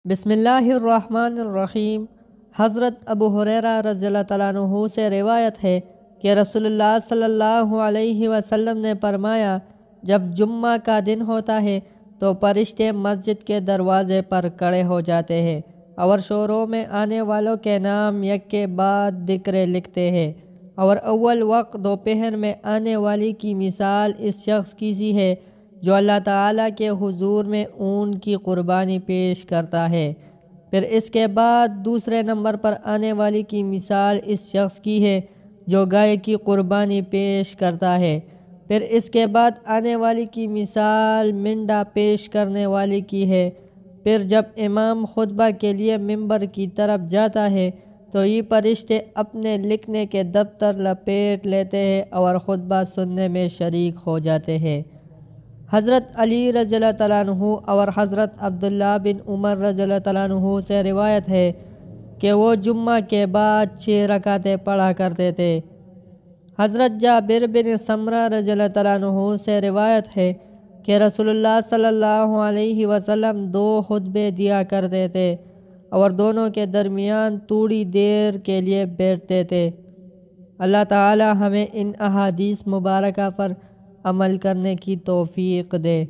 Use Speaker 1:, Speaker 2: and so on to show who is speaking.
Speaker 1: بسم اللہ الرحمن الرحیم۔ حضرت ابو ہریرہ رضی اللہ تعالیٰ عنہ سے روایت ہے کہ رسول اللہ صلی اللہ علیہ وسلم نے فرمایا، جب جمعہ کا دن ہوتا ہے تو فرشتے مسجد کے دروازے پر کھڑے ہو جاتے ہیں اور شوروں میں آنے والوں کے نام یک کے بعد ذکر لکھتے ہیں، اور اول وقت دوپہر میں آنے والی کی مثال اس شخص کی سی ہے جو اللہ تعالیٰ کے حضور میں اون کی قربانی پیش کرتا ہے۔ پھر اس کے بعد دوسرے نمبر پر آنے والی کی مثال اس شخص کی ہے جو گائے کی قربانی پیش کرتا ہے۔ پھر اس کے بعد آنے والی کی مثال منڈا پیش کرنے والی کی ہے۔ پھر جب امام خطبہ کے لیے ممبر کی طرف جاتا ہے تو یہ فرشتے اپنے لکھنے کے دفتر لپیٹ لیتے ہیں اور خطبہ سننے میں شریک ہو جاتے ہیں۔ حضرت علی رضی اللہ تعالیٰ عنہ اور حضرت عبداللہ بن عمر رضی اللہ تعالیٰ عنہ سے روایت ہے کہ وہ جمعہ کے بعد 6 رکعتیں پڑھا کرتے تھے۔ حضرت جابر بن سمرہ رضی اللہ تعالیٰ عنہ سے روایت ہے کہ رسول اللہ صلی اللہ علیہ وسلم 2 خطبے دیا کرتے تھے اور دونوں کے درمیان تھوڑی دیر کے لیے بیٹھتے تھے۔ اللہ تعالی ہمیں ان احادیث مبارکہ پر عمل کرنے کی توفیق دے۔